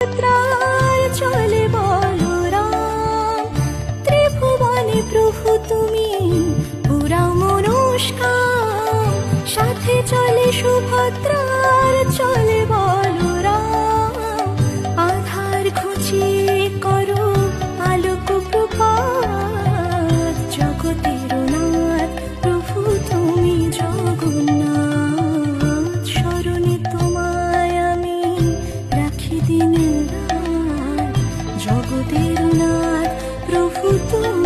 সুভদ্রার চলে বলরাম, ত্রিভুবনে প্রভু তুমি পুরাও মনস্কাম। সাথে চলে সুভদ্রার চলে বলরাম, আধার ঘুচিয়ে করো আলোক প্রভাত। জগতের নাথ প্রভু তুমি জগন্নাথ, স্মরণে তোমায় আমি রাখি দিন রাত। জগতের নাথ প্রভু তুমি